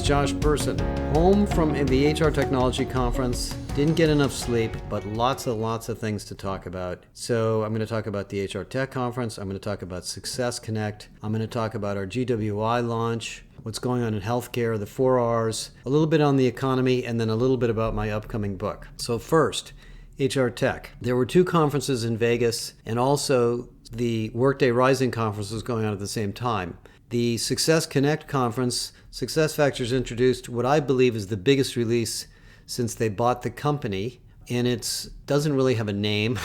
Josh Person, home from the HR Technology Conference. Didn't get enough sleep, but lots of things to talk about. So I'm going to talk about the HR Tech Conference. I'm going to talk about Success Connect. I'm going to talk about our GWI launch, what's going on in healthcare, the 4 Rs, a little bit on the economy, and then a little bit about my upcoming book. So first, HR Tech. There were 2 conferences in Vegas, and also the Workday Rising Conference was going on at the same time. The Success Connect conference, SuccessFactors introduced what I believe is the biggest release since they bought the company, and it doesn't really have a name.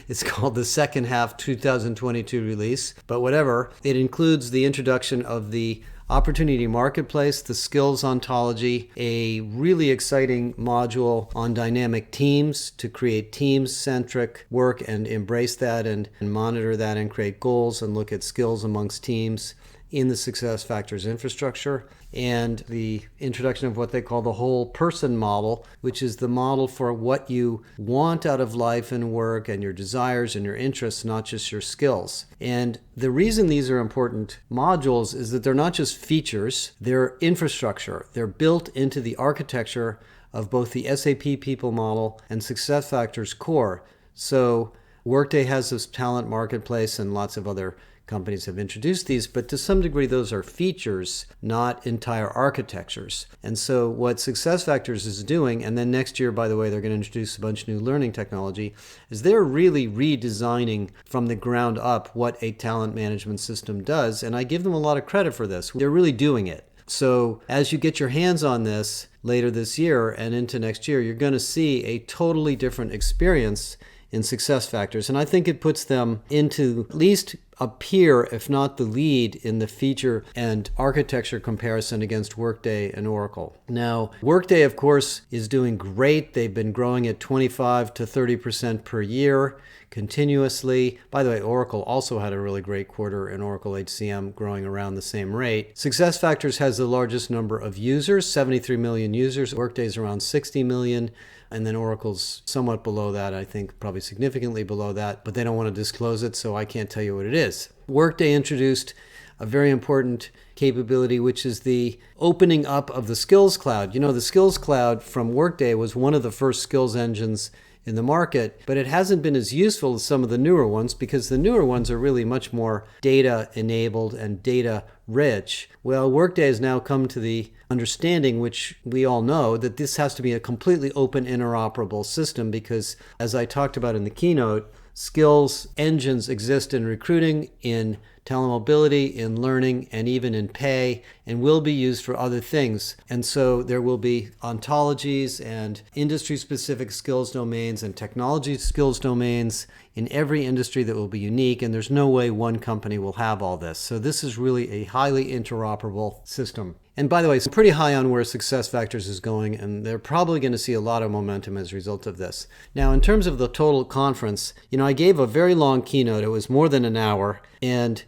It's called the second half 2022 release, but whatever. It includes the introduction of the Opportunity Marketplace, the Skills Ontology, a really exciting module on dynamic teams to create teams-centric work and embrace that and monitor that and create goals and look at skills amongst teams in the SuccessFactors infrastructure, and the introduction of what they call the whole person model, which is the model for what you want out of life and work and your desires and your interests, not just your skills. And the reason these are important modules is that they're not just features, they're infrastructure. They're built into the architecture of both the SAP People Model and SuccessFactors Core. So Workday has this talent marketplace, and lots of other companies have introduced these, but to some degree those are features, not entire architectures. And so what SuccessFactors is doing, and then next year, by the way, they're going to introduce a bunch of new learning technology, is they're really redesigning from the ground up what a talent management system does, and I give them a lot of credit for this. They're really doing it. So as you get your hands on this later this year and into next year, you're going to see a totally different experience in SuccessFactors, and I think it puts them into at least a peer, if not the lead, in the feature and architecture comparison against Workday and Oracle. Now, Workday, of course, is doing great. They've been growing at 25 to 30% per year continuously. By the way, Oracle also had a really great quarter, and Oracle HCM growing around the same rate. SuccessFactors has the largest number of users, 73 million users. Workday's around 60 million. And then Oracle's somewhat below that, I think probably significantly below that, but they don't want to disclose it, so I can't tell you what it is. Workday introduced a very important capability, which is the opening up of the Skills Cloud. You know, the Skills Cloud from Workday was one of the first skills engines in the market, but it hasn't been as useful as some of the newer ones because the newer ones are really much more data enabled and data rich. Well, Workday has now come to the understanding, which we all know, that this has to be a completely open, interoperable system because, as I talked about in the keynote, skills engines exist in recruiting, in talent mobility, in learning, and even in pay, and will be used for other things. And so there will be ontologies and industry-specific skills domains and technology skills domains in every industry that will be unique, and there's no way one company will have all this. So this is really a highly interoperable system. And by the way, it's pretty high on where SuccessFactors is going, and they're probably going to see a lot of momentum as a result of this. Now, in terms of the total conference, I gave a very long keynote. It was more than an hour, and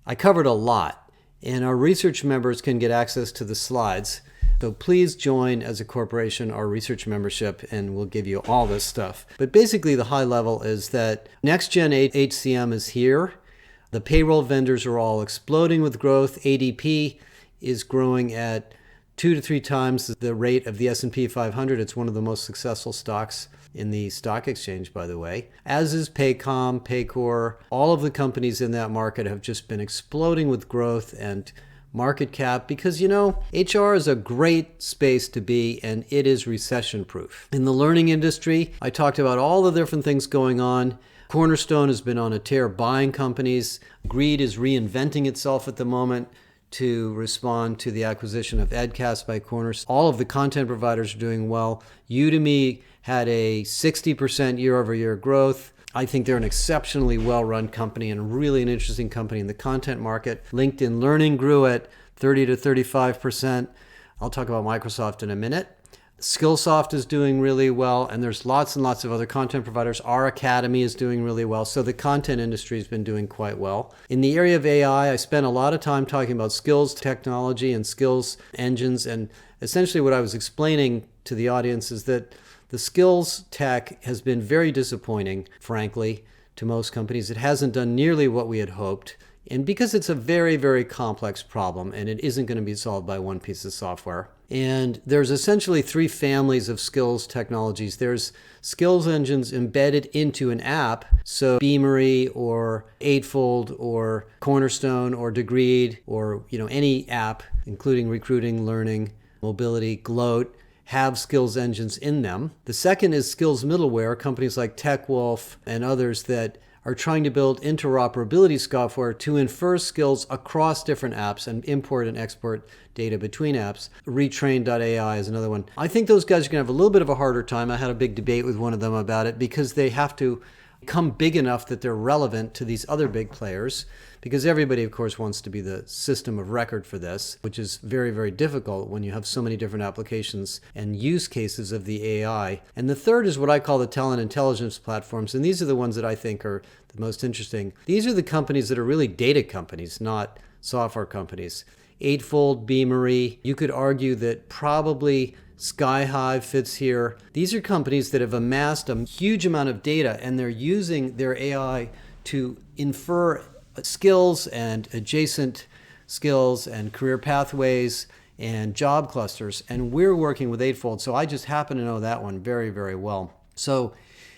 I covered a lot. And our research members can get access to the slides. So please join as a corporation our research membership, and we'll give you all this stuff. But basically, the high level is that next-gen HCM is here. The payroll vendors are all exploding with growth. ADP is growing at 2 to 3 times the rate of the S&P 500. It's one of the most successful stocks in the stock exchange, by the way. As is Paycom, Paycor. All of the companies in that market have just been exploding with growth and market cap because, HR is a great space to be, and it is recession-proof. In the learning industry, I talked about all the different things going on. Cornerstone has been on a tear buying companies. Greed is reinventing itself at the moment to respond to the acquisition of Edcast by Cornerstone. All of the content providers are doing well. Udemy had a 60% year-over-year growth. I think they're an exceptionally well-run company and really an interesting company in the content market. LinkedIn Learning grew at 30 to 35%. I'll talk about Microsoft in a minute. Skillsoft is doing really well, and there's lots and lots of other content providers. Our Academy is doing really well, so the content industry has been doing quite well. In the area of AI, I spent a lot of time talking about skills technology and skills engines, and essentially what I was explaining to the audience is that the skills tech has been very disappointing, frankly, to most companies. It hasn't done nearly what we had hoped. And because it's a very, very complex problem and it isn't going to be solved by one piece of software. And there's essentially three families of skills technologies. There's skills engines embedded into an app. So Beamery or Eightfold or Cornerstone or Degreed or any app, including recruiting, learning, mobility, Gloat, have skills engines in them. The second is skills middleware, companies like TechWolf and others that are trying to build interoperability software to infer skills across different apps and import and export data between apps. Retrain.ai is another one. I think those guys are going to have a little bit of a harder time. I had a big debate with one of them about it because they have to become big enough that they're relevant to these other big players, because everybody, of course, wants to be the system of record for this, which is very, very difficult when you have so many different applications and use cases of the AI. And the third is what I call the talent intelligence platforms, and these are the ones that I think are the most interesting. These are the companies that are really data companies, not software companies. Eightfold, Beamery, you could argue that probably Skyhive fits here. These are companies that have amassed a huge amount of data and they're using their AI to infer skills and adjacent skills and career pathways and job clusters. And we're working with Eightfold, so I just happen to know that one very, very well. So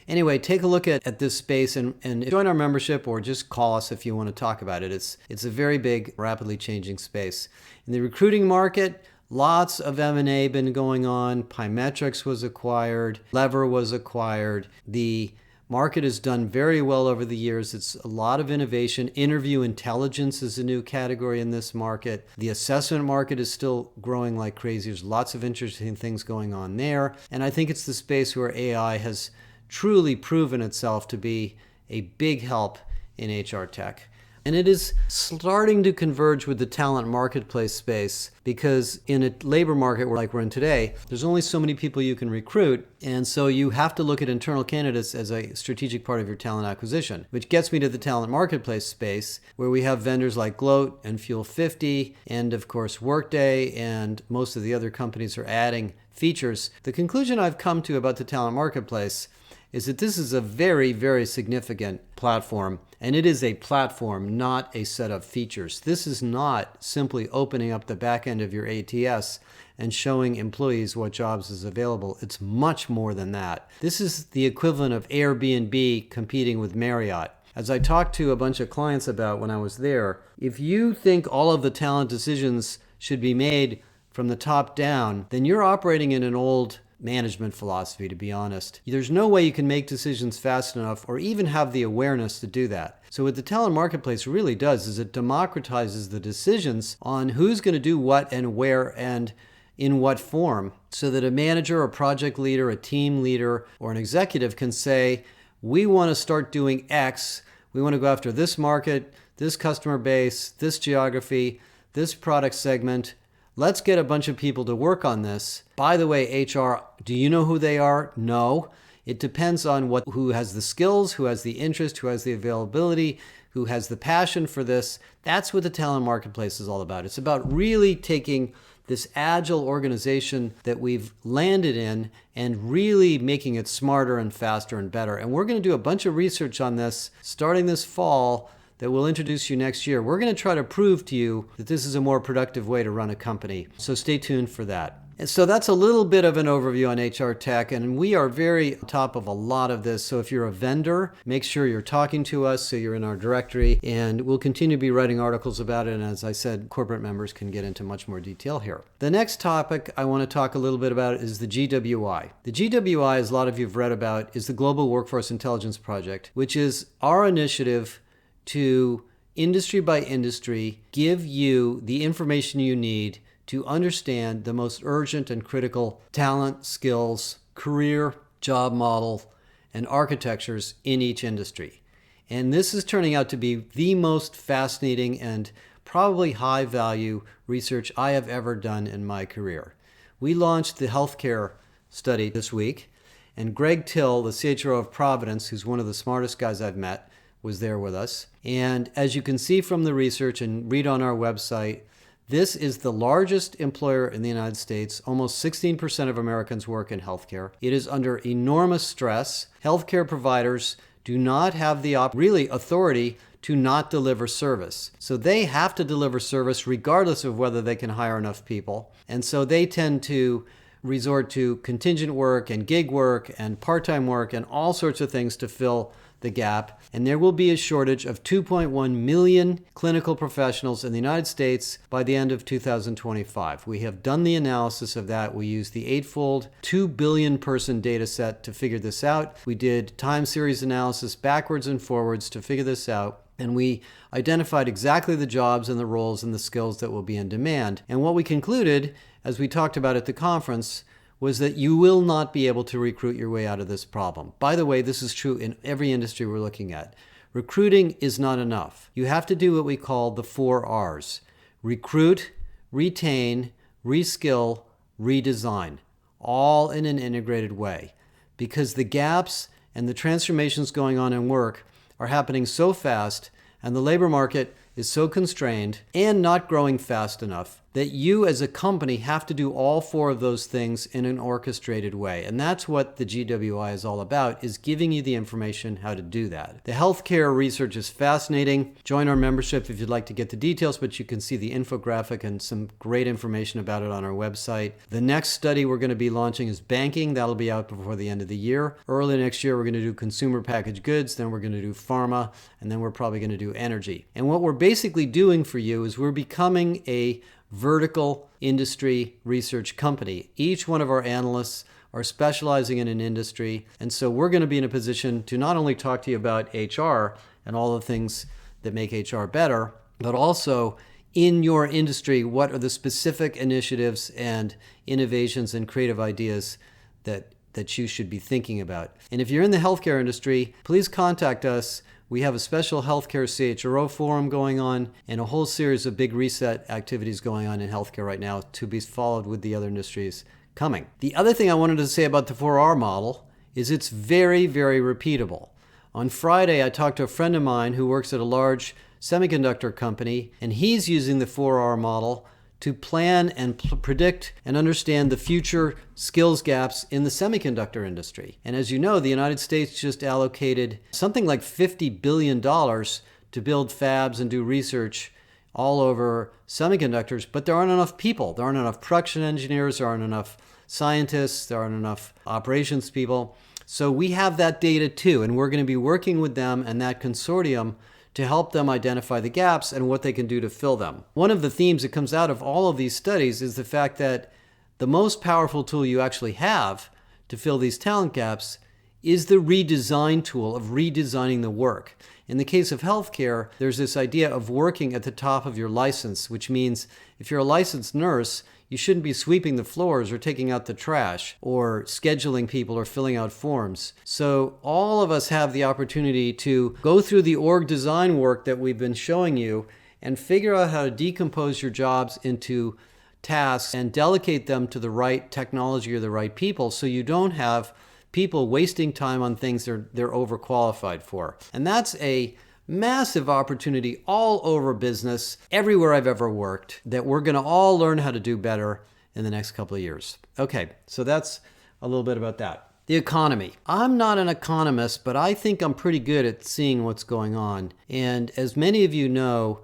anyway, take a look at this space and join our membership or just call us if you want to talk about it. It's a very big, rapidly changing space. In the recruiting market, lots of M&A been going on. Pymetrics was acquired. Lever was acquired. The market has done very well over the years. It's a lot of innovation. Interview intelligence is a new category in this market. The assessment market is still growing like crazy. There's lots of interesting things going on there. And I think it's the space where AI has truly proven itself to be a big help in HR tech. And it is starting to converge with the talent marketplace space because in a labor market like we're in today, there's only so many people you can recruit. And so you have to look at internal candidates as a strategic part of your talent acquisition, which gets me to the talent marketplace space where we have vendors like Gloat and Fuel 50 and of course Workday and most of the other companies are adding features. The conclusion I've come to about the talent marketplace is that this is a very, very significant platform, and it is a platform, not a set of features. This is not simply opening up the back end of your ATS and showing employees what jobs is available. It's much more than that. This is the equivalent of Airbnb competing with Marriott. As I talked to a bunch of clients about when I was there, if you think all of the talent decisions should be made from the top down, then you're operating in an old management philosophy, to be honest. There's no way you can make decisions fast enough or even have the awareness to do that. So what the talent marketplace really does is it democratizes the decisions on who's going to do what and where and in what form, so that a manager, a project leader, a team leader, or an executive can say, we want to start doing X. We want to go after this market, this customer base, this geography, this product segment. Let's get a bunch of people to work on this. By the way, HR, do you know who they are? No. It depends on who has the skills, who has the interest, who has the availability, who has the passion for this. That's what the talent marketplace is all about. It's about really taking this agile organization that we've landed in and really making it smarter and faster and better. And we're going to do a bunch of research on this starting this fall that we'll introduce you next year. We're going to try to prove to you that this is a more productive way to run a company. So stay tuned for that. And so that's a little bit of an overview on HR tech, and we are very on top of a lot of this. So if you're a vendor, make sure you're talking to us so you're in our directory, and we'll continue to be writing articles about it. And as I said, corporate members can get into much more detail here. The next topic I want to talk a little bit about is the GWI. The GWI, as a lot of you have read about, is the Global Workforce Intelligence Project, which is our initiative to industry by industry give you the information you need to understand the most urgent and critical talent, skills, career, job model, and architectures in each industry. And this is turning out to be the most fascinating and probably high value research I have ever done in my career. We launched the healthcare study this week, and Greg Till, the CHRO of Providence, who's one of the smartest guys I've met, was there with us. And as you can see from the research and read on our website, this is the largest employer in the United States. Almost 16% of Americans work in healthcare. It is under enormous stress. Healthcare providers do not have the authority to not deliver service. So they have to deliver service regardless of whether they can hire enough people. And so they tend to resort to contingent work and gig work and part-time work and all sorts of things to fill the gap. And there will be a shortage of 2.1 million clinical professionals in the United States by the end of 2025. We have done the analysis of that. We used the eightfold 2 billion person data set to figure this out. We did time series analysis backwards and forwards to figure this out. And we identified exactly the jobs and the roles and the skills that will be in demand. And what we concluded, as we talked about at the conference, was that you will not be able to recruit your way out of this problem. By the way, this is true in every industry we're looking at. Recruiting is not enough. You have to do what we call the 4 R's. Recruit, retain, reskill, redesign, all in an integrated way. Because the gaps and the transformations going on in work are happening so fast, and the labor market is so constrained and not growing fast enough that you as a company have to do all 4 of those things in an orchestrated way. And that's what the GWI is all about, is giving you the information how to do that. The healthcare research is fascinating. Join our membership if you'd like to get the details, but you can see the infographic and some great information about it on our website. The next study we're going to be launching is banking. That'll be out before the end of the year. Early next year, we're going to do consumer packaged goods, then we're going to do pharma, and then we're probably going to do energy. And what we're basically doing for you is we're becoming a vertical industry research company. Each one of our analysts are specializing in an industry. And so we're going to be in a position to not only talk to you about HR and all the things that make HR better, but also in your industry, what are the specific initiatives and innovations and creative ideas that you should be thinking about. And if you're in the healthcare industry, please contact us. We have a special healthcare CHRO forum going on and a whole series of big reset activities going on in healthcare right now to be followed with the other industries coming. The other thing I wanted to say about the 4R model is it's very, very repeatable. On Friday, I talked to a friend of mine who works at a large semiconductor company, and he's using the 4R model to plan and predict and understand the future skills gaps in the semiconductor industry. And as you know, the United States just allocated something like $50 billion to build fabs and do research all over semiconductors, but there aren't enough people. There aren't enough production engineers, there aren't enough scientists, there aren't enough operations people. So we have that data too, and we're going to be working with them and that consortium to help them identify the gaps and what they can do to fill them. One of the themes that comes out of all of these studies is the fact that the most powerful tool you actually have to fill these talent gaps is the redesign tool of redesigning the work. In the case of healthcare, there's this idea of working at the top of your license, which means if you're a licensed nurse, you shouldn't be sweeping the floors or taking out the trash or scheduling people or filling out forms. So all of us have the opportunity to go through the org design work that we've been showing you and figure out how to decompose your jobs into tasks and delegate them to the right technology or the right people so you don't have people wasting time on things they're overqualified for. And that's a massive opportunity all over business, everywhere I've ever worked, that we're going to all learn how to do better in the next couple of years. Okay, so that's a little bit about that. The economy. I'm not an economist, but I think I'm pretty good at seeing what's going on. And as many of you know,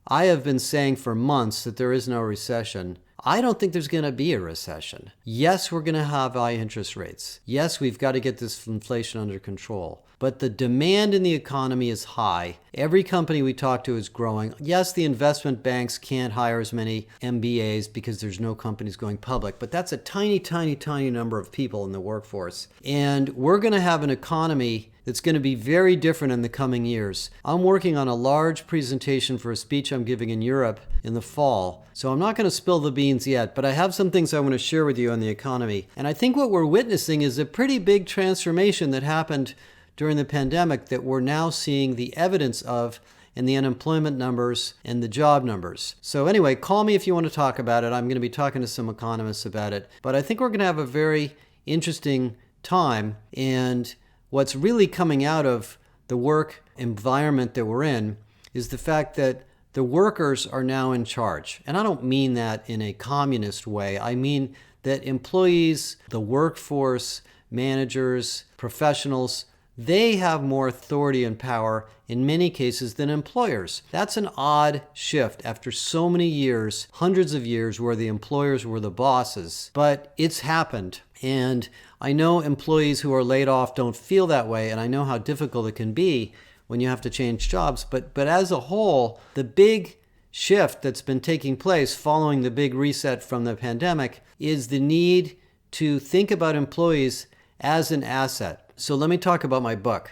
I have been saying for months that there is no recession. I don't think there's going to be a recession. Yes, we're going to have high interest rates. Yes, we've got to get this inflation under control. But the demand in the economy is high. Every company we talk to is growing. Yes, the investment banks can't hire as many MBAs because there's no companies going public, but that's a tiny, tiny, tiny number of people in the workforce. And we're going to have an economy that's going to be very different in the coming years. I'm working on a large presentation for a speech I'm giving in Europe in the fall. So I'm not going to spill the beans yet, but I have some things I want to share with you on the economy. And I think what we're witnessing is a pretty big transformation that happened during the pandemic that we're now seeing the evidence of in the unemployment numbers and the job numbers. So anyway, call me if you want to talk about it. I'm going to be talking to some economists about it. But I think we're going to have a very interesting time. And what's really coming out of the work environment that we're in is the fact that the workers are now in charge. And I don't mean that in a communist way. I mean that employees, the workforce, managers, professionals, they have more authority and power in many cases than employers. That's an odd shift after so many years, hundreds of years, where the employers were the bosses. But it's happened. And I know employees who are laid off don't feel that way, and I know how difficult it can be when you have to change jobs. But as a whole, the big shift that's been taking place following the big reset from the pandemic is the need to think about employees as an asset. So let me talk about my book.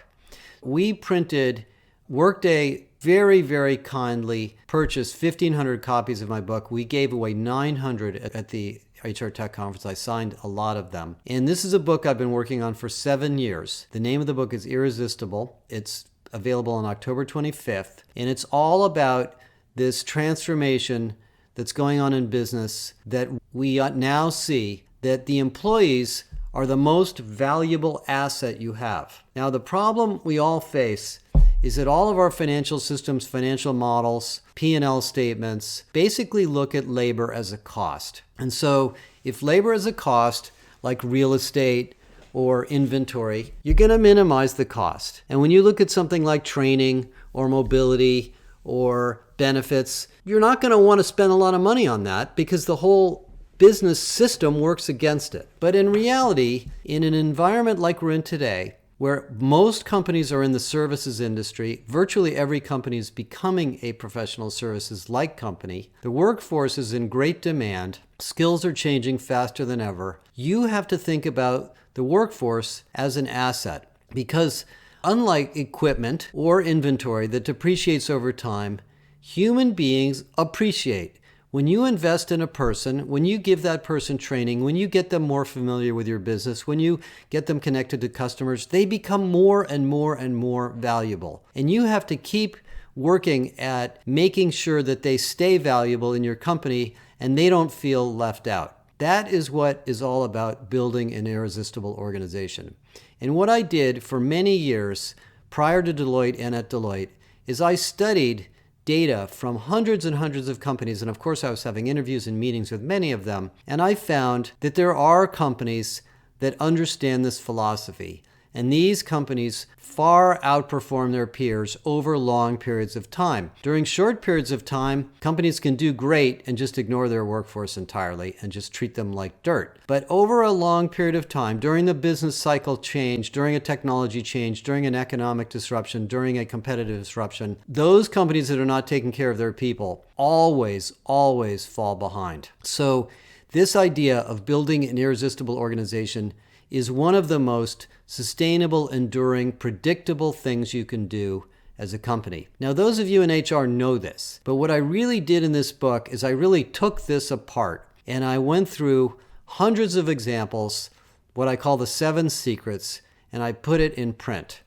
We printed, Workday very, very kindly purchased 1,500 copies of my book. We gave away 900 at the HR Tech Conference. I signed a lot of them. And this is a book I've been working on for 7 years. The name of the book is Irresistible. It's available on October 25th. And it's all about this transformation that's going on in business that we now see that the employees are the most valuable asset you have. Now, the problem we all face is that all of our financial systems, financial models, P&L statements basically look at labor as a cost. And so if labor is a cost, like real estate or inventory, you're going to minimize the cost. And when you look at something like training or mobility or benefits, you're not going to want to spend a lot of money on that because the whole business system works against it. But in reality, in an environment like we're in today, where most companies are in the services industry, virtually every company is becoming a professional services-like company, the workforce is in great demand, skills are changing faster than ever, you have to think about the workforce as an asset. Because unlike equipment or inventory that depreciates over time, human beings appreciate. When you invest in a person, when you give that person training, when you get them more familiar with your business, when you get them connected to customers, they become more and more and more valuable. And you have to keep working at making sure that they stay valuable in your company and they don't feel left out. That is what is all about building an irresistible organization. And what I did for many years prior to Deloitte and at Deloitte is I studied data from hundreds and hundreds of companies. And of course, I was having interviews and meetings with many of them. And I found that there are companies that understand this philosophy. And these companies far outperform their peers over long periods of time. During short periods of time, companies can do great and just ignore their workforce entirely and just treat them like dirt. But over a long period of time, during the business cycle change, during a technology change, during an economic disruption, during a competitive disruption, those companies that are not taking care of their people always fall behind. So this idea of building an irresistible organization is one of the most sustainable, enduring, predictable things you can do as a company. Now, those of you in HR know this, but what I really did in this book is I really took this apart and I went through hundreds of examples, what I call the 7 secrets, and I put it in print.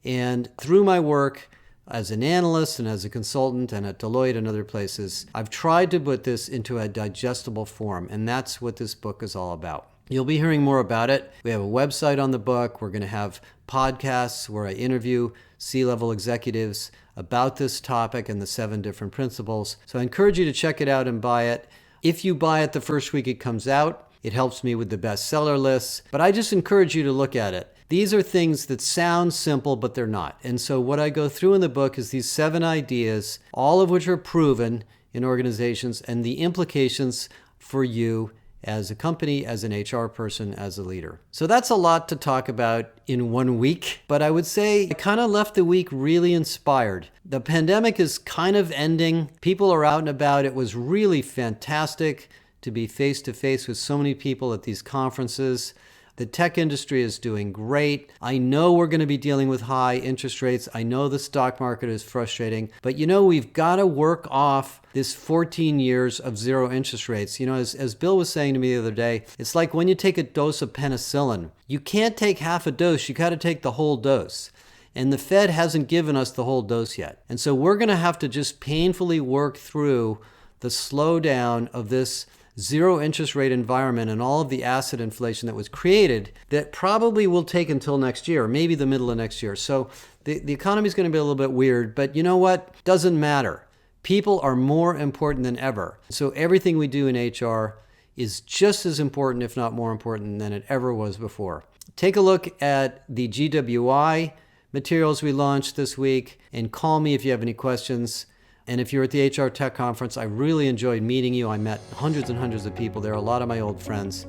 And through my work as an analyst and as a consultant and at Deloitte and other places, I've tried to put this into a digestible form, and that's what this book is all about. You'll be hearing more about it. We have a website on the book. We're going to have podcasts where I interview C-level executives about this topic and the 7 different principles. So I encourage you to check it out and buy it. If you buy it the first week it comes out, it helps me with the bestseller lists. But I just encourage you to look at it. These are things that sound simple, but they're not. And so what I go through in the book is these 7 ideas, all of which are proven in organizations, and the implications for you as a company, as an HR person, as a leader. So that's a lot to talk about in 1 week, but I would say I kind of left the week really inspired. The pandemic is kind of ending. People are out and about. It was really fantastic to be face to face with so many people at these conferences. The tech industry is doing great. I know we're going to be dealing with high interest rates. I know the stock market is frustrating, but we've got to work off this 14 years of zero interest rates. As Bill was saying to me the other day, it's like when you take a dose of penicillin. You can't take half a dose. You got to take the whole dose. And the Fed hasn't given us the whole dose yet. And so we're going to have to just painfully work through the slowdown of this zero interest rate environment and all of the asset inflation that was created that probably will take until next year, maybe the middle of next year. So the economy is going to be a little bit weird, but you know what? Doesn't matter. People are more important than ever. So everything we do in HR is just as important, if not more important, than it ever was before. Take a look at the GWI materials we launched this week. And call me if you have any questions. And if you're at the HR Tech Conference, I really enjoyed meeting you. I met hundreds and hundreds of people there, a lot of my old friends.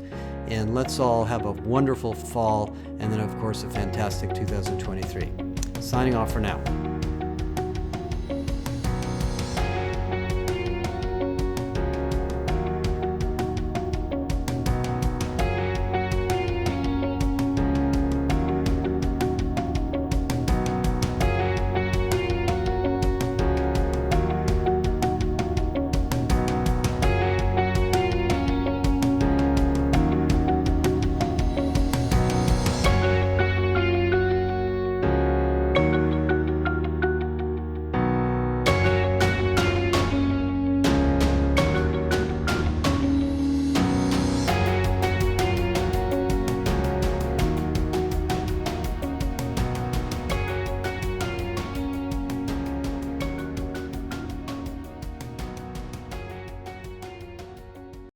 And let's all have a wonderful fall, and then, of course, a fantastic 2023. Signing off for now.